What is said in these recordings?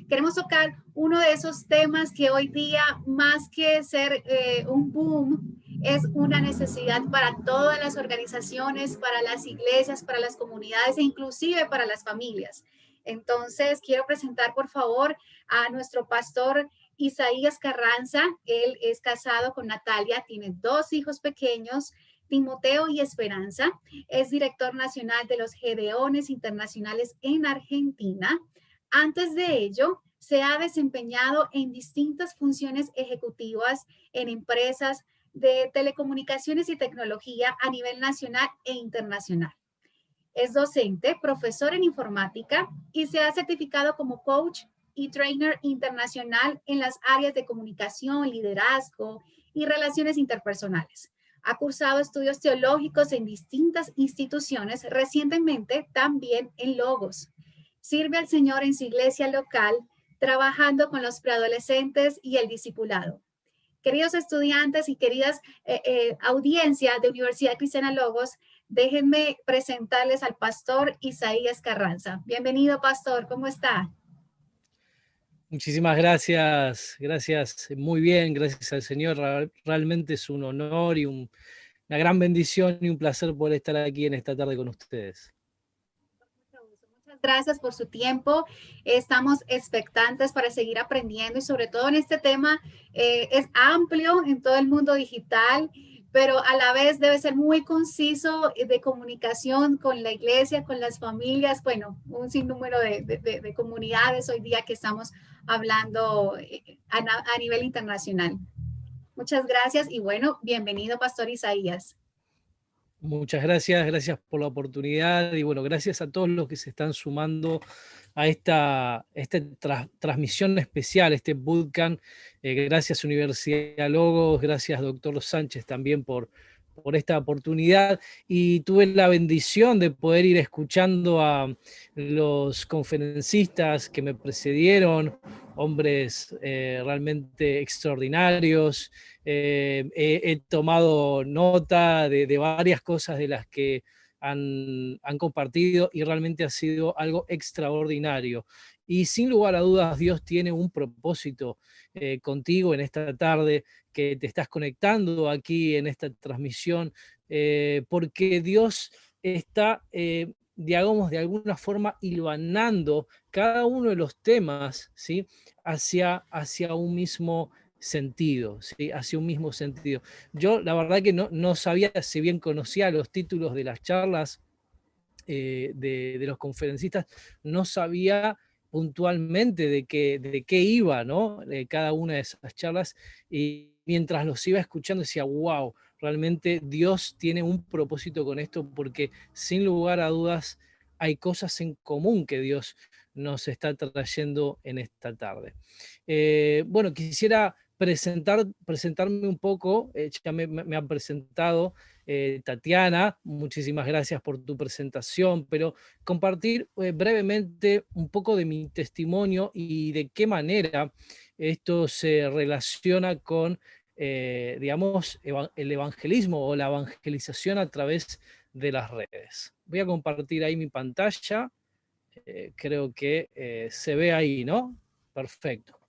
queremos tocar uno de esos temas que hoy día, más que ser un boom, es una necesidad para todas las organizaciones, para las iglesias, para las comunidades e inclusive para las familias. Entonces, quiero presentar, por favor, a nuestro pastor Isaías Carranza. Él es casado con Natalia, tiene 2 hijos pequeños, Timoteo y Esperanza. Es director nacional de los Gedeones Internacionales en Argentina. Antes de ello, se ha desempeñado en distintas funciones ejecutivas en empresas de telecomunicaciones y tecnología a nivel nacional e internacional. Es docente, profesor en informática y se ha certificado como coach y trainer internacional en las áreas de comunicación, liderazgo y relaciones interpersonales. Ha cursado estudios teológicos en distintas instituciones, recientemente también en Logos. Sirve al Señor en su iglesia local, trabajando con los preadolescentes y el discipulado. Queridos estudiantes y queridas audiencia de Universidad Cristiana Logos, déjenme presentarles al pastor Isaías Carranza. Bienvenido, pastor, ¿cómo está? Muchísimas gracias, gracias, muy bien, gracias al Señor. Realmente es un honor y una gran bendición y un placer poder estar aquí en esta tarde con ustedes. Muchas gracias por su tiempo. Estamos expectantes para seguir aprendiendo y sobre todo en este tema es amplio en todo el mundo digital, pero a la vez debe ser muy conciso de comunicación con la iglesia, con las familias, bueno, un sinnúmero de comunidades hoy día que estamos hablando a nivel internacional. Muchas gracias y bueno, bienvenido, Pastor Isaías. Muchas gracias, gracias por la oportunidad y bueno, gracias a todos los que se están sumando a esta transmisión especial, este bootcamp. Gracias Universidad Logos, gracias doctor Sánchez también por esta oportunidad y tuve la bendición de poder ir escuchando a los conferencistas que me precedieron, hombres realmente extraordinarios. He tomado nota de varias cosas de las que han compartido y realmente ha sido algo extraordinario. Y sin lugar a dudas, Dios tiene un propósito contigo en esta tarde, que te estás conectando aquí en esta transmisión, porque Dios está, digamos, de alguna forma hilvanando cada uno de los temas, ¿sí? hacia un mismo sentido, ¿sí? Hacia un mismo sentido. Yo la verdad que no sabía, si bien conocía los títulos de las charlas de los conferencistas, no sabía puntualmente de qué iba, ¿no? Cada una de esas charlas, y mientras los iba escuchando decía, wow, realmente Dios tiene un propósito con esto, porque sin lugar a dudas hay cosas en común que Dios nos está trayendo en esta tarde. Bueno, quisiera presentarme un poco, ya me han presentado. Tatiana, muchísimas gracias por tu presentación, pero compartir brevemente un poco de mi testimonio y de qué manera esto se relaciona con, digamos, el evangelismo o la evangelización a través de las redes. Voy a compartir ahí mi pantalla, creo que se ve ahí, ¿no? Perfecto.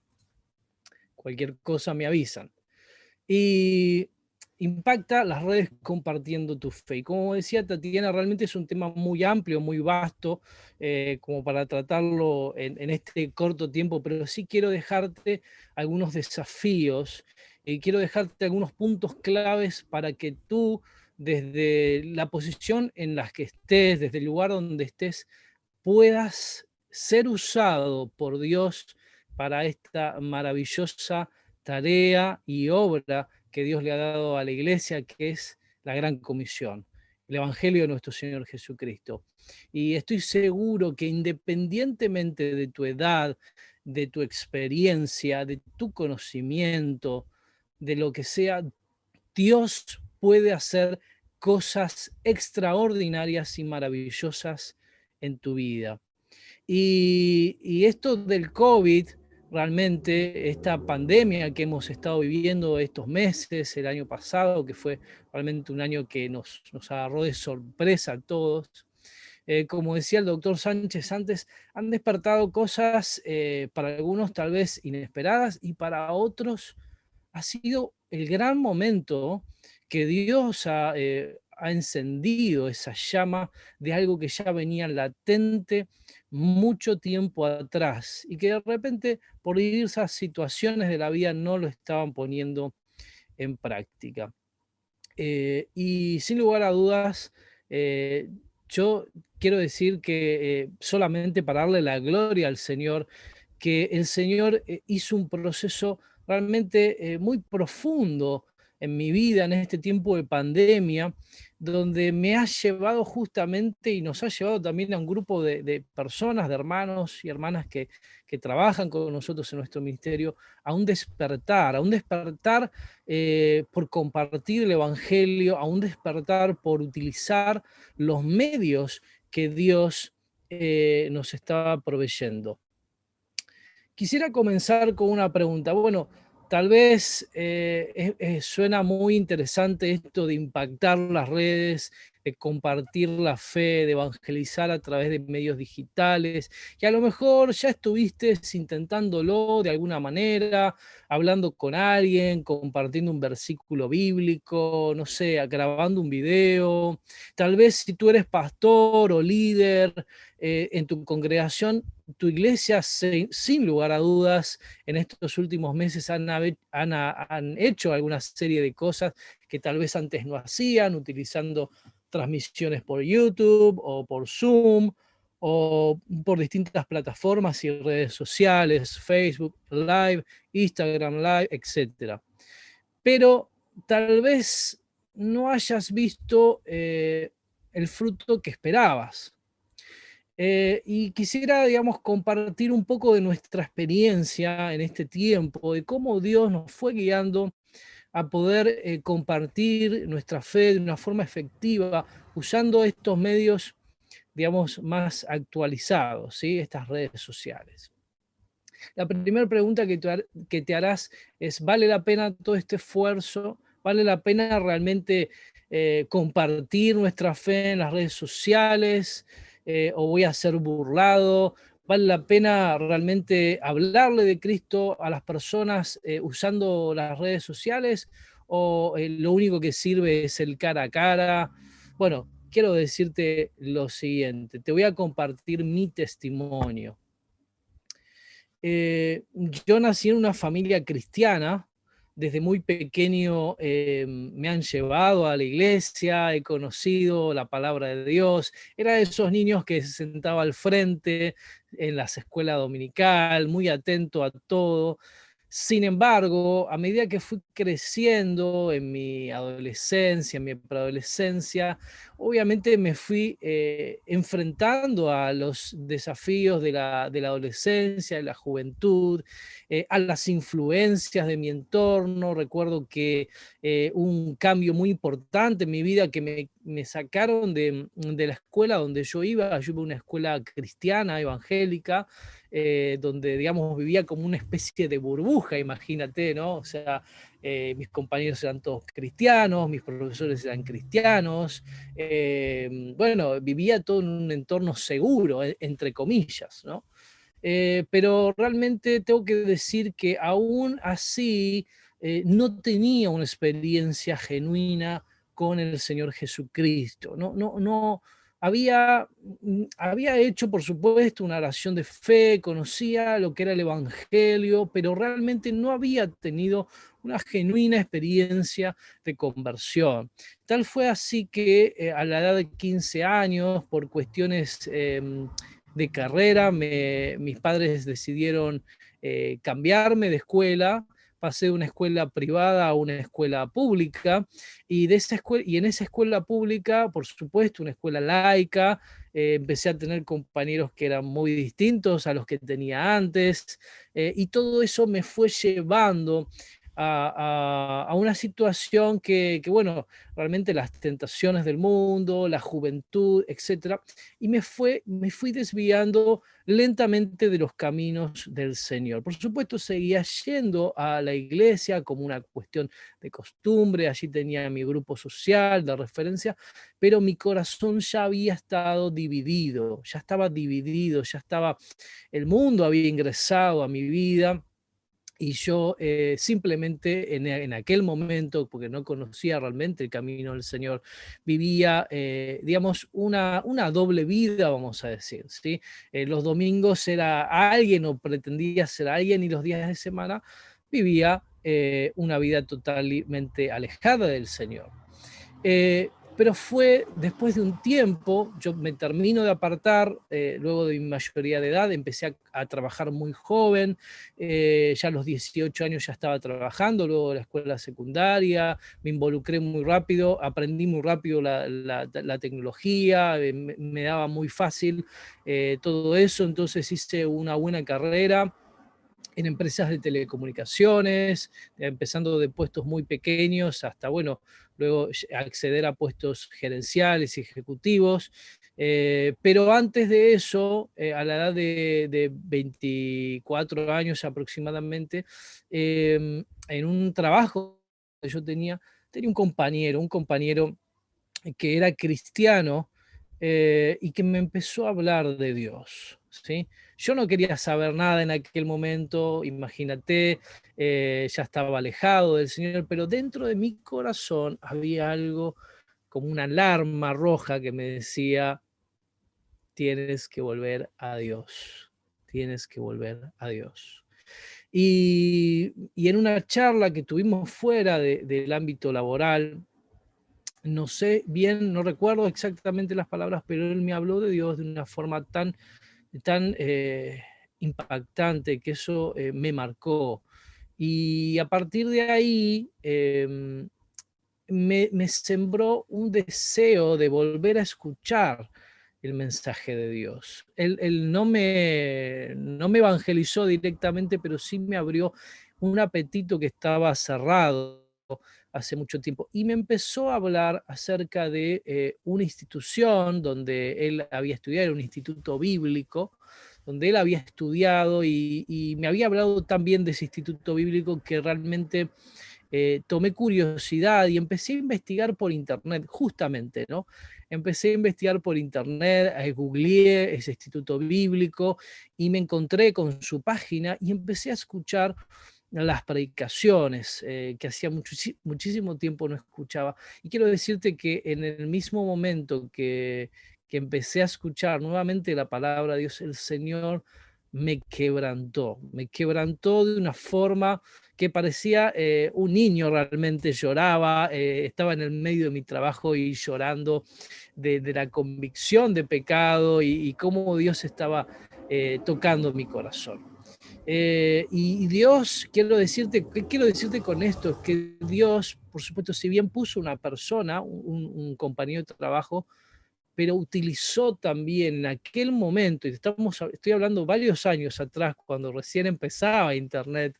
Cualquier cosa me avisan. Y impacta las redes compartiendo tu fe. Y como decía Tatiana, realmente es un tema muy amplio, muy vasto, como para tratarlo en este corto tiempo, pero sí quiero dejarte algunos desafíos y quiero dejarte algunos puntos claves para que tú, desde la posición en la que estés, desde el lugar donde estés, puedas ser usado por Dios para esta maravillosa tarea y obra que Dios le ha dado a la iglesia, que es la gran comisión, el Evangelio de nuestro Señor Jesucristo. Y estoy seguro que independientemente de tu edad, de tu experiencia, de tu conocimiento, de lo que sea, Dios puede hacer cosas extraordinarias y maravillosas en tu vida. Y esto del COVID, realmente, esta pandemia que hemos estado viviendo estos meses, el año pasado, que fue realmente un año que nos agarró de sorpresa a todos, como decía el doctor Sánchez antes, han despertado cosas para algunos tal vez inesperadas y para otros ha sido el gran momento que Dios ha encendido esa llama de algo que ya venía latente mucho tiempo atrás y que de repente por diversas situaciones de la vida no lo estaban poniendo en práctica. Y sin lugar a dudas, yo quiero decir que solamente para darle la gloria al Señor, que el Señor hizo un proceso realmente muy profundo en mi vida en este tiempo de pandemia, donde me ha llevado justamente y nos ha llevado también a un grupo de personas, de hermanos y hermanas que trabajan con nosotros en nuestro ministerio, a un despertar por compartir el Evangelio, a un despertar por utilizar los medios que Dios nos está proveyendo. Quisiera comenzar con una pregunta. Bueno, tal vez suena muy interesante esto de impactar las redes, de compartir la fe, de evangelizar a través de medios digitales, y a lo mejor ya estuviste intentándolo de alguna manera, hablando con alguien, compartiendo un versículo bíblico, no sé, grabando un video. Tal vez si tú eres pastor o líder en tu congregación, tu iglesia, sin lugar a dudas, en estos últimos meses han hecho alguna serie de cosas que tal vez antes no hacían, utilizando transmisiones por YouTube o por Zoom o por distintas plataformas y redes sociales, Facebook Live, Instagram Live, etc. Pero tal vez no hayas visto el fruto que esperabas. Y quisiera, digamos, compartir un poco de nuestra experiencia en este tiempo, de cómo Dios nos fue guiando a poder compartir nuestra fe de una forma efectiva, usando estos medios, digamos, más actualizados, ¿sí? Estas redes sociales. La primera pregunta que te harás es, ¿vale la pena todo este esfuerzo? ¿Vale la pena realmente compartir nuestra fe en las redes sociales? ¿O voy a ser burlado? ¿Vale la pena realmente hablarle de Cristo a las personas usando las redes sociales? ¿O lo único que sirve es el cara a cara? Bueno, quiero decirte lo siguiente, te voy a compartir mi testimonio. Yo nací en una familia cristiana, desde muy pequeño me han llevado a la iglesia, he conocido la palabra de Dios, era de esos niños que se sentaba al frente en las escuelas dominical, muy atento a todo. Sin embargo, a medida que fui creciendo en mi adolescencia, en mi preadolescencia, obviamente me fui enfrentando a los desafíos de la adolescencia, de la juventud, a las influencias de mi entorno. Recuerdo que un cambio muy importante en mi vida, que me sacaron de la escuela donde yo iba a una escuela cristiana, evangélica, donde, digamos, vivía como una especie de burbuja, imagínate, ¿no? O sea, mis compañeros eran todos cristianos, mis profesores eran cristianos, bueno, vivía todo en un entorno seguro, entre comillas, ¿no? Pero realmente tengo que decir que aún así no tenía una experiencia genuina con el Señor Jesucristo. No había hecho, por supuesto, una oración de fe, conocía lo que era el Evangelio, pero realmente no había tenido una genuina experiencia de conversión. Tal fue así que a la edad de 15 años, por cuestiones de carrera, mis padres decidieron cambiarme de escuela. Pasé de una escuela privada a una escuela pública, y en esa escuela pública, por supuesto, una escuela laica, empecé a tener compañeros que eran muy distintos a los que tenía antes, y todo eso me fue llevando a una situación que, bueno, realmente las tentaciones del mundo, la juventud, etcétera, y me fui desviando lentamente de los caminos del Señor. Por supuesto, seguía yendo a la iglesia como una cuestión de costumbre, allí tenía mi grupo social de referencia, pero mi corazón ya había estado dividido, ya estaba dividido, ya estaba, el mundo había ingresado a mi vida y yo simplemente en aquel momento, porque no conocía realmente el camino del Señor, vivía, digamos, una doble vida, vamos a decir, ¿sí? Los domingos era alguien o pretendía ser alguien y los días de semana vivía una vida totalmente alejada del Señor. Pero fue después de un tiempo, yo me termino de apartar, luego de mi mayoría de edad, empecé a trabajar muy joven, ya a los 18 años ya estaba trabajando, luego de la escuela secundaria, me involucré muy rápido, aprendí muy rápido la tecnología, me daba muy fácil todo eso, entonces hice una buena carrera en empresas de telecomunicaciones, empezando de puestos muy pequeños hasta, bueno, luego acceder a puestos gerenciales y ejecutivos. Pero antes de eso, a la edad de 24 años aproximadamente, en un trabajo que yo tenía un compañero que era cristiano y que me empezó a hablar de Dios, ¿sí? Yo no quería saber nada en aquel momento, imagínate, ya estaba alejado del Señor, pero dentro de mi corazón había algo como una alarma roja que me decía, tienes que volver a Dios, tienes que volver a Dios. Y en una charla que tuvimos fuera del ámbito laboral, no sé bien, no recuerdo exactamente las palabras, pero él me habló de Dios de una forma tan impactante que eso me marcó. Y a partir de ahí me sembró un deseo de volver a escuchar el mensaje de Dios. Él no me evangelizó directamente, pero sí me abrió un apetito que estaba cerrado hace mucho tiempo. Y me empezó a hablar acerca de una institución donde él había estudiado, era un instituto bíblico, donde él había estudiado y me había hablado también de ese instituto bíblico que realmente tomé curiosidad y empecé a investigar por internet, justamente, ¿no? Empecé a investigar por internet, googleé ese instituto bíblico y me encontré con su página y empecé a escuchar las predicaciones que hacía muchísimo tiempo no escuchaba. Y quiero decirte que en el mismo momento que empecé a escuchar nuevamente la palabra de Dios, el Señor me quebrantó de una forma que parecía un niño realmente, lloraba, estaba en el medio de mi trabajo y llorando de la convicción de pecado y cómo Dios estaba tocando mi corazón. Y Dios, ¿qué quiero decirte con esto? Es que Dios, por supuesto, si bien puso una persona, un compañero de trabajo, pero utilizó también en aquel momento, y estoy hablando varios años atrás, cuando recién empezaba Internet,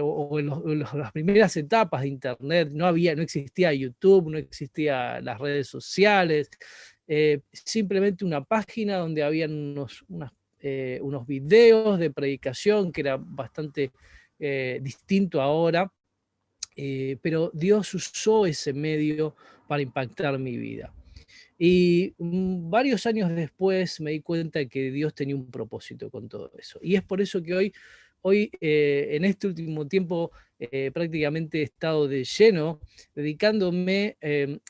o las primeras etapas de Internet, no existía YouTube, no existían las redes sociales, simplemente una página donde habían unos videos de predicación que era bastante distinto ahora, pero Dios usó ese medio para impactar mi vida. Y varios años después me di cuenta de que Dios tenía un propósito con todo eso. Y es por eso que hoy en este último tiempo, prácticamente he estado de lleno dedicándome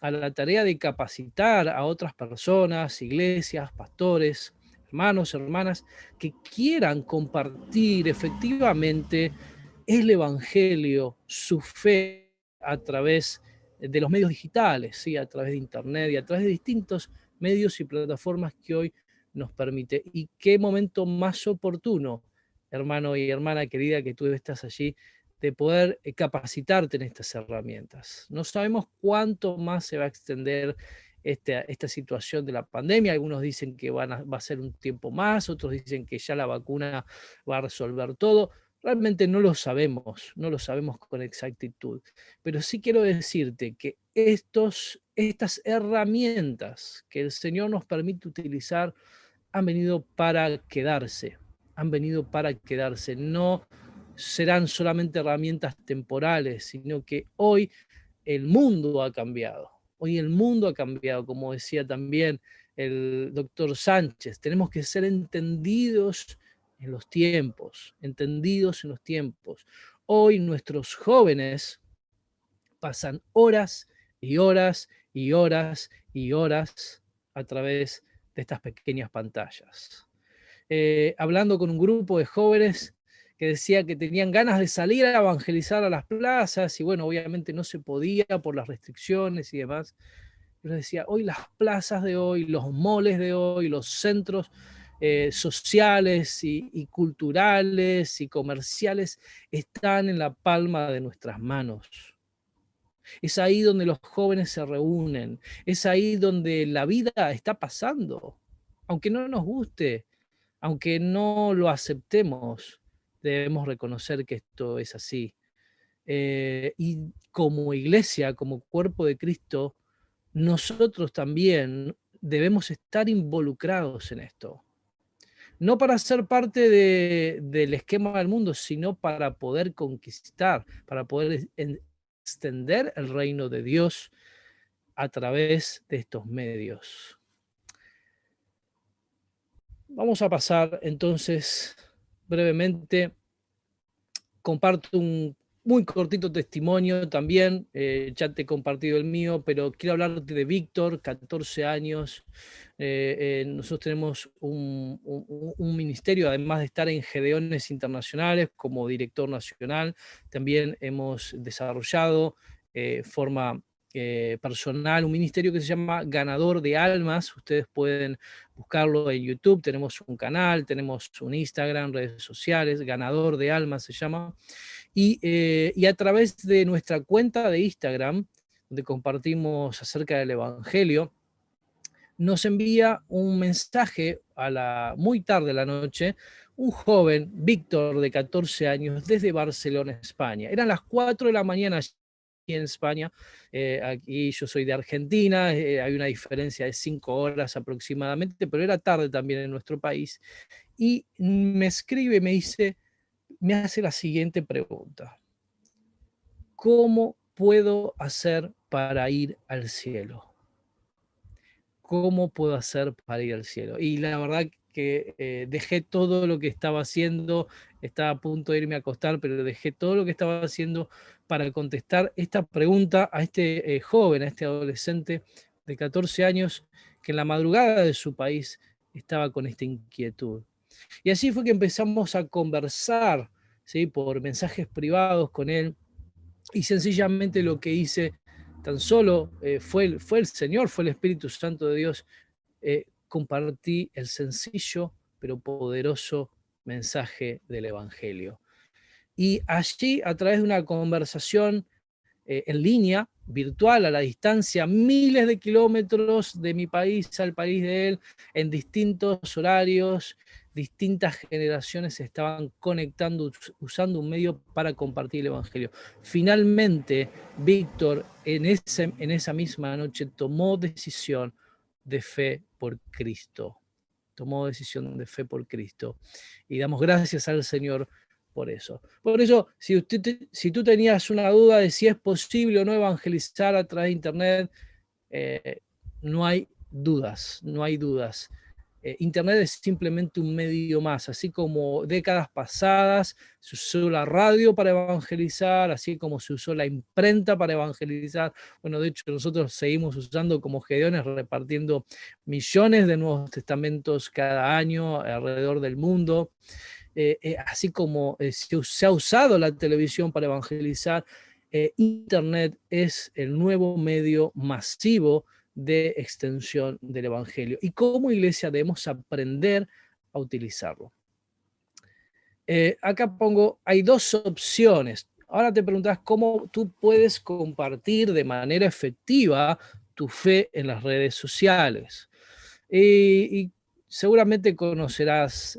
a la tarea de capacitar a otras personas, iglesias, pastores, hermanos, hermanas, que quieran compartir efectivamente el Evangelio, su fe a través de los medios digitales, ¿sí? A través de Internet y a través de distintos medios y plataformas que hoy nos permite. Y qué momento más oportuno, hermano y hermana querida, que tú estás allí, de poder capacitarte en estas herramientas. No sabemos cuánto más se va a extender esta situación de la pandemia. Algunos dicen que va a ser un tiempo más, otros dicen que ya la vacuna va a resolver todo. Realmente no lo sabemos, no lo sabemos con exactitud, pero sí quiero decirte que estas herramientas que el Señor nos permite utilizar han venido para quedarse, han venido para quedarse. No serán solamente herramientas temporales, sino que hoy el mundo ha cambiado. Hoy el mundo ha cambiado, como decía también el doctor Sánchez. Tenemos que ser entendidos en los tiempos, entendidos en los tiempos. Hoy nuestros jóvenes pasan horas y horas y horas y horas a través de estas pequeñas pantallas. Hablando con un grupo de jóvenes que decía que tenían ganas de salir a evangelizar a las plazas y bueno, obviamente no se podía por las restricciones y demás. Yo les decía, hoy las plazas de hoy, los moles de hoy, los centros sociales y culturales y comerciales están en la palma de nuestras manos. Es ahí donde los jóvenes se reúnen, es ahí donde la vida está pasando, aunque no nos guste, aunque no lo aceptemos, debemos reconocer que esto es así. Y como iglesia, como cuerpo de Cristo, nosotros también debemos estar involucrados en esto. No para ser parte del esquema del mundo, sino para poder conquistar, para poder extender el reino de Dios a través de estos medios. Vamos a pasar entonces brevemente. Comparto un muy cortito testimonio también, ya te he compartido el mío, pero quiero hablarte de Víctor, 14 años. Nosotros tenemos un ministerio, además de estar en Gedeones Internacionales como director nacional, también hemos desarrollado forma personal un ministerio que se llama Ganador de Almas. Ustedes pueden buscarlo en YouTube, tenemos un canal, tenemos un Instagram, redes sociales, Ganador de Almas se llama, y a través de nuestra cuenta de Instagram, donde compartimos acerca del Evangelio, nos envía un mensaje muy tarde de la noche, un joven, Víctor, de 14 años, desde Barcelona, España. Eran las 4 de la mañana aquí en España. Aquí yo soy de Argentina, hay una diferencia de 5 horas aproximadamente, pero era tarde también en nuestro país. Y me escribe, me hace la siguiente pregunta: ¿cómo puedo hacer para ir al cielo? ¿Cómo puedo hacer para ir al cielo? Y la verdad que dejé todo lo que estaba haciendo, estaba a punto de irme a acostar, pero dejé todo lo que estaba haciendo para contestar esta pregunta a este joven, a este adolescente de 14 años, que en la madrugada de su país estaba con esta inquietud. Y así fue que empezamos a conversar, ¿sí?, por mensajes privados con él, y sencillamente lo que hice tan solo fue el Señor, fue el Espíritu Santo de Dios, compartí el sencillo pero poderoso mensaje del Evangelio. Y allí, a través de una conversación en línea, virtual, a la distancia, miles de kilómetros de mi país al país de él, en distintos horarios, distintas generaciones se estaban conectando usando un medio para compartir el Evangelio. Finalmente, Víctor, en esa misma noche, tomó decisión de fe por Cristo. Tomó decisión de fe por Cristo. Y damos gracias al Señor por eso. Por eso, si tú tenías una duda de si es posible o no evangelizar a través de Internet, no hay dudas, no hay dudas. Internet es simplemente un medio más, así como décadas pasadas se usó la radio para evangelizar, así como se usó la imprenta para evangelizar. Bueno, de hecho nosotros seguimos usando como Gedeones, repartiendo millones de Nuevos Testamentos cada año alrededor del mundo. Así como se ha usado la televisión para evangelizar, Internet es el nuevo medio masivo de extensión del Evangelio. Y como iglesia debemos aprender a utilizarlo. Acá hay dos opciones. Ahora te preguntas cómo tú puedes compartir de manera efectiva tu fe en las redes sociales. Y seguramente conocerás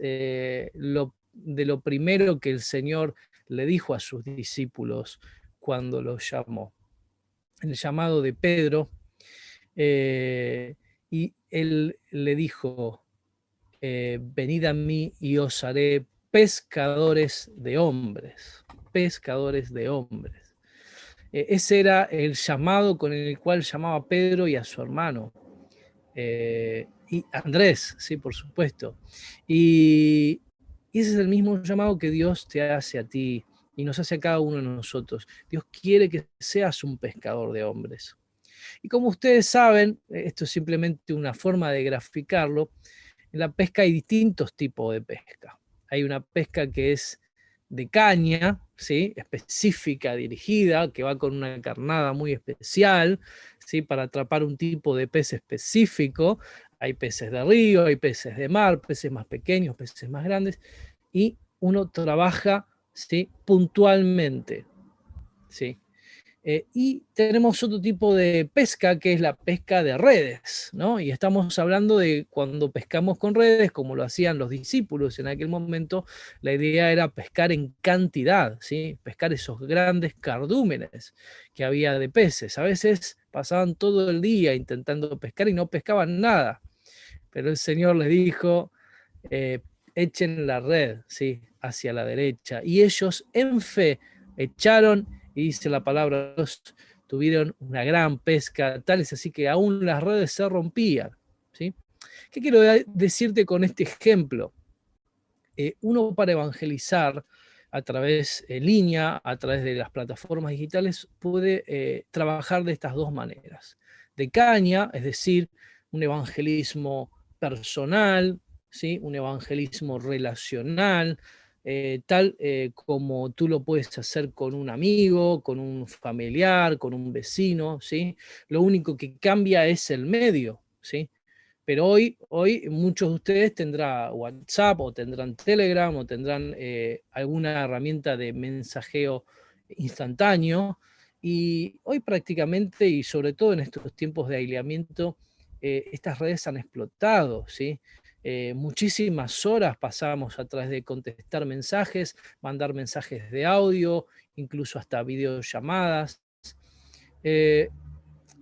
de lo primero que el Señor le dijo a sus discípulos cuando los llamó. El llamado de Pedro, y él le dijo, venid a mí y os haré pescadores de hombres, pescadores de hombres. Ese era el llamado con el cual llamaba a Pedro y a su hermano. Y Andrés, sí, por supuesto. Y ese es el mismo llamado que Dios te hace a ti y nos hace a cada uno de nosotros. Dios quiere que seas un pescador de hombres. Y como ustedes saben, esto es simplemente una forma de graficarlo, en la pesca hay distintos tipos de pesca. Hay una pesca que es de caña, ¿sí? Específica, dirigida, que va con una carnada muy especial, ¿sí? Para atrapar un tipo de pez específico. Hay peces de río, hay peces de mar, peces más pequeños, peces más grandes, y uno trabaja, ¿sí? Puntualmente, ¿sí? Y tenemos otro tipo de pesca, que es la pesca de redes, ¿no? Y estamos hablando de cuando pescamos con redes, como lo hacían los discípulos en aquel momento, la idea era pescar en cantidad, ¿sí? Pescar esos grandes cardúmenes que había de peces. A veces pasaban todo el día intentando pescar y no pescaban nada, pero el Señor les dijo, eh, echen la red, ¿sí? Hacia la derecha. Y ellos en fe echaron, y dice la palabra, tuvieron una gran pesca, tales así que aún las redes se rompían, ¿sí? ¿Qué quiero decirte con este ejemplo? Uno para evangelizar a través en línea, a través de las plataformas digitales, puede trabajar de estas dos maneras. De caña, es decir, un evangelismo personal, ¿sí? Un evangelismo relacional, tal como tú lo puedes hacer con un amigo, con un familiar, con un vecino, ¿sí? Lo único que cambia es el medio, ¿sí? Pero hoy muchos de ustedes tendrán WhatsApp o tendrán Telegram o tendrán alguna herramienta de mensajeo instantáneo. Y hoy prácticamente, y sobre todo en estos tiempos de aislamiento, estas redes han explotado, ¿sí? Muchísimas horas pasamos a través de contestar mensajes, mandar mensajes de audio, incluso hasta videollamadas. Eh,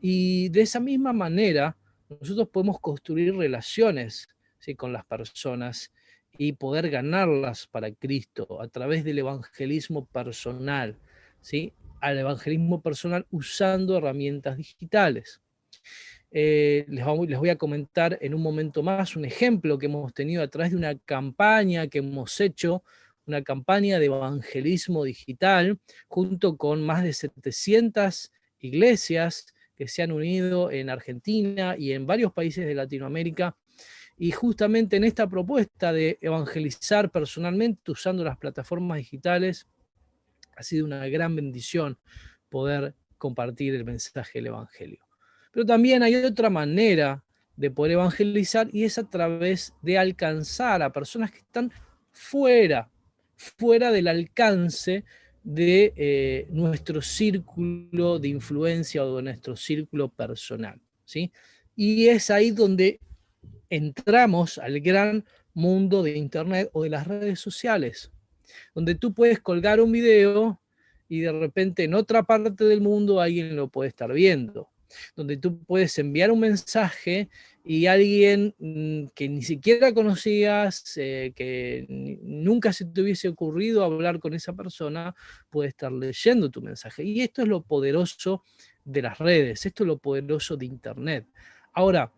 y de esa misma manera, nosotros podemos construir relaciones, ¿sí? Con las personas y poder ganarlas para Cristo a través del evangelismo personal, ¿sí? Al evangelismo personal usando herramientas digitales. Les voy a comentar en un momento más un ejemplo que hemos tenido a través de una campaña que hemos hecho, una campaña de evangelismo digital, junto con más de 700 iglesias que se han unido en Argentina y en varios países de Latinoamérica. Y justamente en esta propuesta de evangelizar personalmente usando las plataformas digitales, ha sido una gran bendición poder compartir el mensaje del Evangelio. Pero también hay otra manera de poder evangelizar y es a través de alcanzar a personas que están fuera del alcance de nuestro círculo de influencia o de nuestro círculo personal, ¿sí? Y es ahí donde entramos al gran mundo de Internet o de las redes sociales, donde tú puedes colgar un video y de repente en otra parte del mundo alguien lo puede estar viendo, donde tú puedes enviar un mensaje y alguien que ni siquiera conocías, que nunca se te hubiese ocurrido hablar con esa persona, puede estar leyendo tu mensaje. Y esto es lo poderoso de las redes, esto es lo poderoso de Internet. Ahora,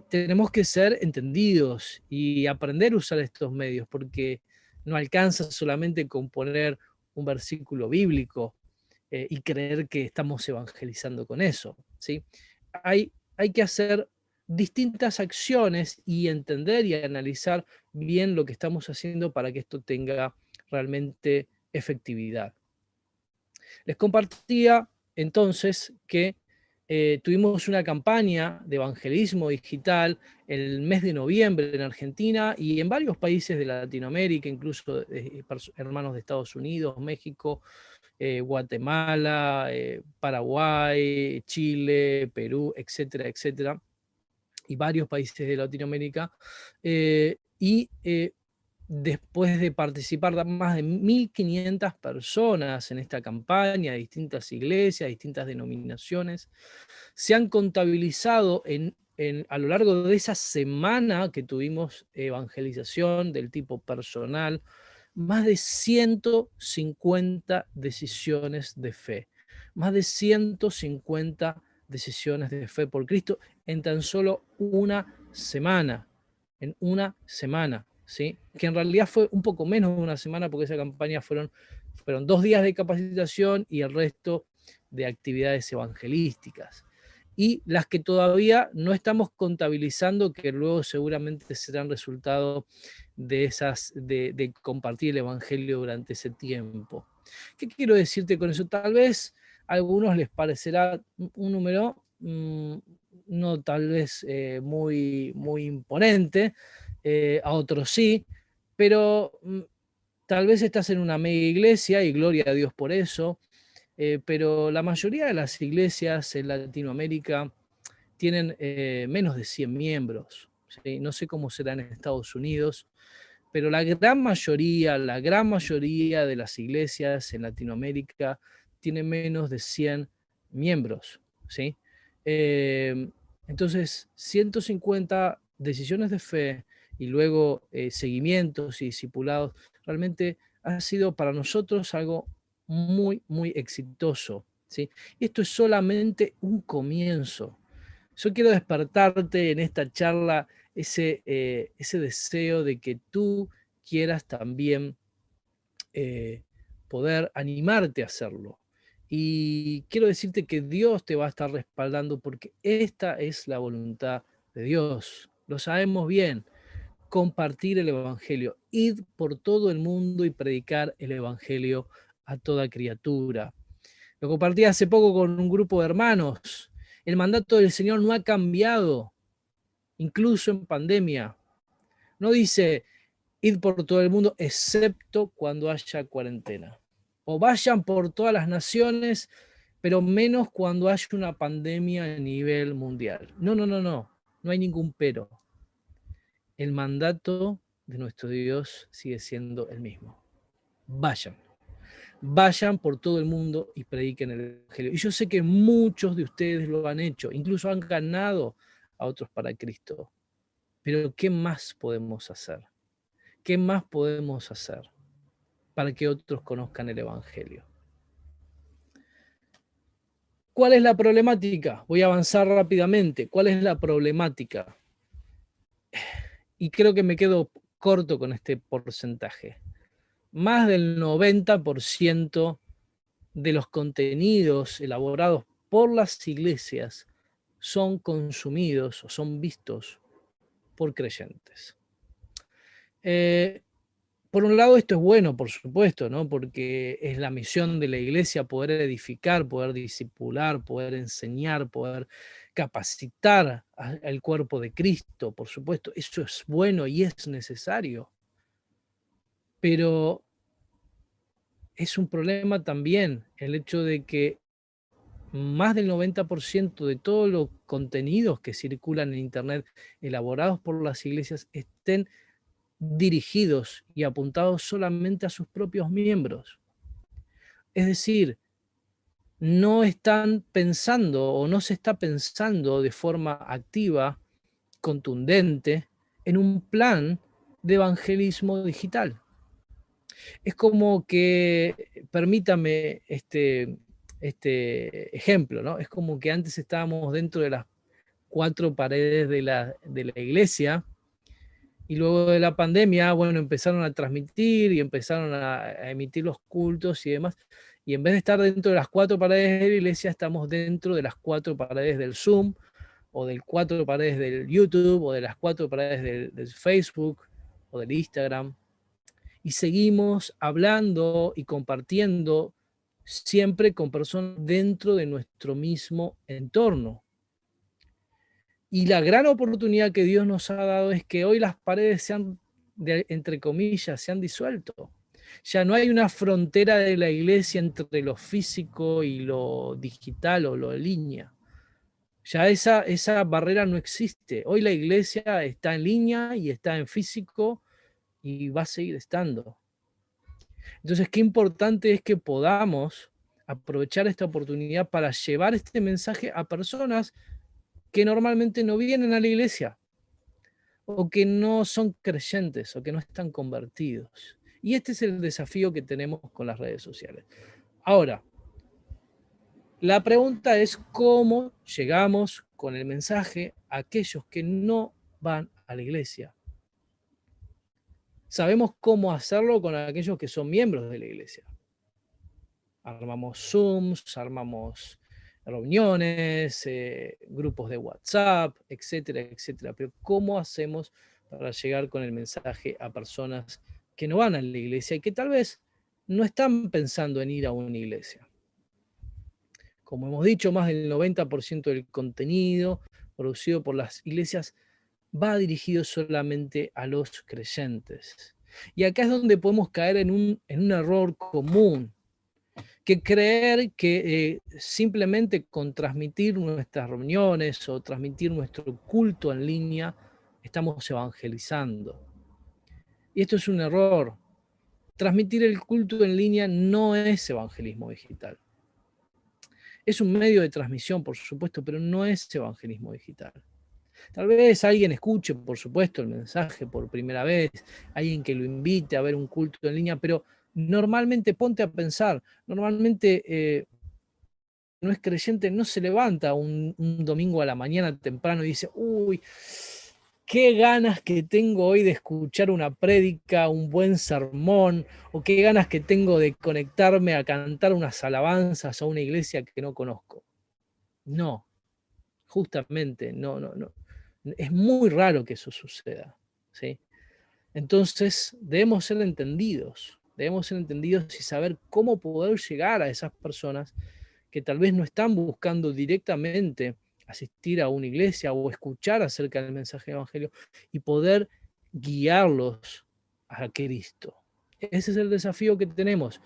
tenemos que ser entendidos y aprender a usar estos medios, porque no alcanza solamente con poner un versículo bíblico y creer que estamos evangelizando con eso, ¿sí? Hay que hacer distintas acciones y entender y analizar bien lo que estamos haciendo para que esto tenga realmente efectividad. Les compartía entonces que tuvimos una campaña de evangelismo digital el mes de noviembre en Argentina y en varios países de Latinoamérica, incluso hermanos de Estados Unidos, México, Guatemala, Paraguay, Chile, Perú, etcétera, etcétera, y varios países de Latinoamérica. Y después de participar de más de 1.500 personas en esta campaña, distintas iglesias, distintas denominaciones, se han contabilizado a lo largo de esa semana que tuvimos evangelización del tipo personal, más de 150 decisiones de fe, más de 150 decisiones de fe por Cristo en tan solo una semana, en una semana, ¿sí? Que en realidad fue un poco menos de una semana porque esa campaña fueron 2 días de capacitación y el resto de actividades evangelísticas. Y las que todavía no estamos contabilizando, que luego seguramente serán resultado de compartir el Evangelio durante ese tiempo. ¿Qué quiero decirte con eso? Tal vez a algunos les parecerá un número no tal vez muy, muy imponente, a otros sí, pero tal vez estás en una mega iglesia y gloria a Dios por eso, pero la mayoría de las iglesias en Latinoamérica tienen menos de 100 miembros. ¿Sí? No sé cómo será en Estados Unidos, pero la gran mayoría de las iglesias en Latinoamérica tienen menos de 100 miembros. ¿Sí? Eh, entonces, 150 decisiones de fe y luego seguimientos y discipulados, realmente ha sido para nosotros algo muy, muy exitoso. ¿Sí? Esto es solamente un comienzo. Yo quiero despertarte en esta charla ese deseo de que tú quieras también poder animarte a hacerlo. Y quiero decirte que Dios te va a estar respaldando porque esta es la voluntad de Dios. Lo sabemos bien. Compartir el Evangelio. Ir por todo el mundo y predicar el Evangelio a toda criatura. Lo compartí hace poco con un grupo de hermanos. El mandato del Señor no ha cambiado, incluso en pandemia. No dice id por todo el mundo, excepto cuando haya cuarentena. O vayan por todas las naciones, pero menos cuando haya una pandemia a nivel mundial. No, no, no, no. No hay ningún pero. El mandato de nuestro Dios sigue siendo el mismo. Vayan. Vayan por todo el mundo y prediquen el Evangelio. Y yo sé que muchos de ustedes lo han hecho, incluso han ganado a otros para Cristo. Pero ¿qué más podemos hacer? ¿Qué más podemos hacer para que otros conozcan el Evangelio? ¿Cuál es la problemática? Voy a avanzar rápidamente. ¿Cuál es la problemática? Y creo que me quedo corto con este porcentaje. Más del 90% de los contenidos elaborados por las iglesias son consumidos o son vistos por creyentes. Por un lado, esto es bueno, por supuesto, ¿no? Porque es la misión de la iglesia poder edificar, poder discipular, poder enseñar, poder capacitar al cuerpo de Cristo, por supuesto. Eso es bueno y es necesario. Pero es un problema también el hecho de que más del 90% de todos los contenidos que circulan en Internet elaborados por las iglesias estén dirigidos y apuntados solamente a sus propios miembros. Es decir, no están pensando o no se está pensando de forma activa, contundente, en un plan de evangelismo digital. Es como que, permítame este ejemplo, ¿no? Es como que antes estábamos dentro de las 4 paredes de la iglesia y luego de la pandemia, bueno, empezaron a transmitir y empezaron a emitir los cultos y demás. Y en vez de estar dentro de las 4 paredes de la iglesia, estamos dentro de las 4 paredes del Zoom, o de las 4 paredes del YouTube, o de las 4 paredes del Facebook, o del Instagram. Y seguimos hablando y compartiendo siempre con personas dentro de nuestro mismo entorno. Y la gran oportunidad que Dios nos ha dado es que hoy las paredes se han, entre comillas, se han disuelto. Ya no hay una frontera de la iglesia entre lo físico y lo digital o lo en línea. Ya esa barrera no existe. Hoy la iglesia está en línea y está en físico y va a seguir estando. Entonces, qué importante es que podamos aprovechar esta oportunidad para llevar este mensaje a personas que normalmente no vienen a la iglesia, o que no son creyentes, o que no están convertidos. Y este es el desafío que tenemos con las redes sociales. Ahora, la pregunta es cómo llegamos con el mensaje a aquellos que no van a la iglesia. Sabemos cómo hacerlo con aquellos que son miembros de la iglesia. Armamos Zooms, armamos reuniones, grupos de WhatsApp, etcétera, etcétera. Pero ¿cómo hacemos para llegar con el mensaje a personas que no van a la iglesia y que tal vez no están pensando en ir a una iglesia? Como hemos dicho, más del 90% del contenido producido por las iglesias va dirigido solamente a los creyentes. Y acá es donde podemos caer en un error común, que creer que simplemente con transmitir nuestras reuniones o transmitir nuestro culto en línea estamos evangelizando. Y esto es un error. Transmitir el culto en línea no es evangelismo digital. Es un medio de transmisión, por supuesto, pero no es evangelismo digital. Tal vez alguien escuche, por supuesto, el mensaje por primera vez, alguien que lo invite a ver un culto en línea, pero normalmente, ponte a pensar, normalmente no es creyente, no se levanta un domingo a la mañana temprano y dice, uy, qué ganas que tengo hoy de escuchar una prédica, un buen sermón, o qué ganas que tengo de conectarme a cantar unas alabanzas a una iglesia que no conozco. No, justamente, no. Es muy raro que eso suceda, ¿sí? Entonces, debemos ser entendidos y saber cómo poder llegar a esas personas que tal vez no están buscando directamente asistir a una iglesia o escuchar acerca del mensaje del evangelio y poder guiarlos a Cristo. Ese es el desafío que tenemos.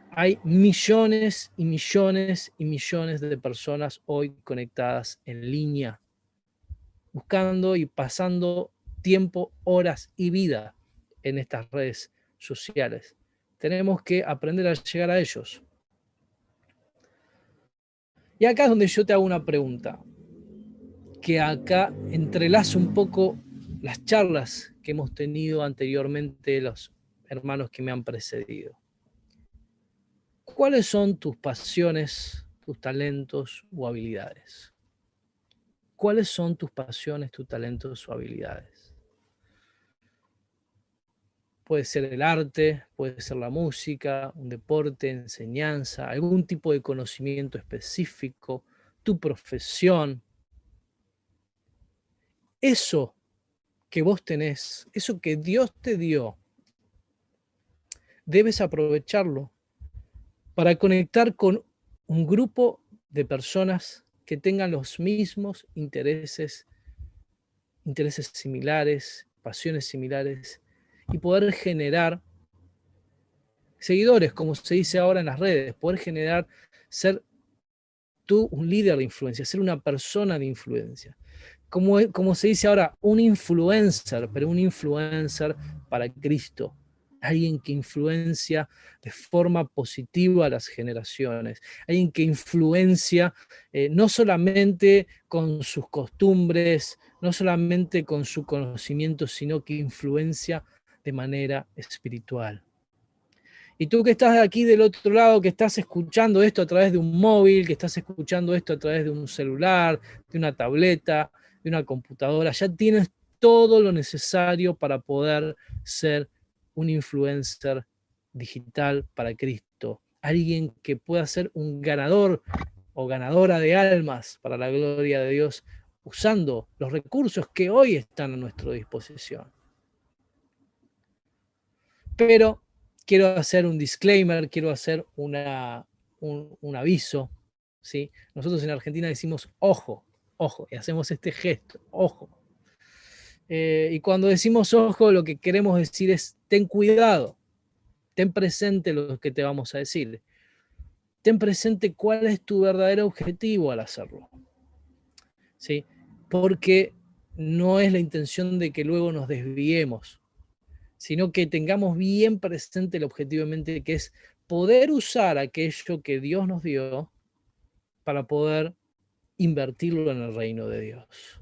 Hay millones y millones y millones de personas hoy conectadas en línea, buscando y pasando tiempo, horas y vida en estas redes sociales. Tenemos que aprender a llegar a ellos. Y acá es donde yo te hago una pregunta, que acá entrelazo un poco las charlas que hemos tenido anteriormente los hermanos que me han precedido. ¿Cuáles son tus pasiones, tus talentos o habilidades? ¿Cuáles son tus pasiones, tus talentos o habilidades? Puede ser el arte, puede ser la música, un deporte, enseñanza, algún tipo de conocimiento específico, tu profesión. Eso que vos tenés, eso que Dios te dio, debes aprovecharlo para conectar con un grupo de personas que tengan los mismos intereses similares, pasiones similares, y poder generar seguidores, como se dice ahora en las redes, poder generar, ser tú un líder de influencia, ser una persona de influencia. Como se dice ahora, un influencer, pero un influencer para Cristo. Alguien que influencia de forma positiva a las generaciones. Alguien que influencia no solamente con sus costumbres, no solamente con su conocimiento, sino que influencia de manera espiritual. Y tú que estás aquí del otro lado, que estás escuchando esto a través de un móvil, que estás escuchando esto a través de un celular, de una tableta, de una computadora, ya tienes todo lo necesario para poder ser un influencer digital para Cristo. Alguien que pueda ser un ganador o ganadora de almas para la gloria de Dios, usando los recursos que hoy están a nuestra disposición. Pero quiero hacer un disclaimer, quiero hacer un aviso, ¿sí? Nosotros en Argentina decimos ojo, ojo, y hacemos este gesto, ojo. Y cuando decimos ojo, lo que queremos decir es ten cuidado, ten presente lo que te vamos a decir. Ten presente cuál es tu verdadero objetivo al hacerlo, ¿sí? Porque no es la intención de que luego nos desviemos, sino que tengamos bien presente el objetivo en mente, que es poder usar aquello que Dios nos dio para poder invertirlo en el reino de Dios,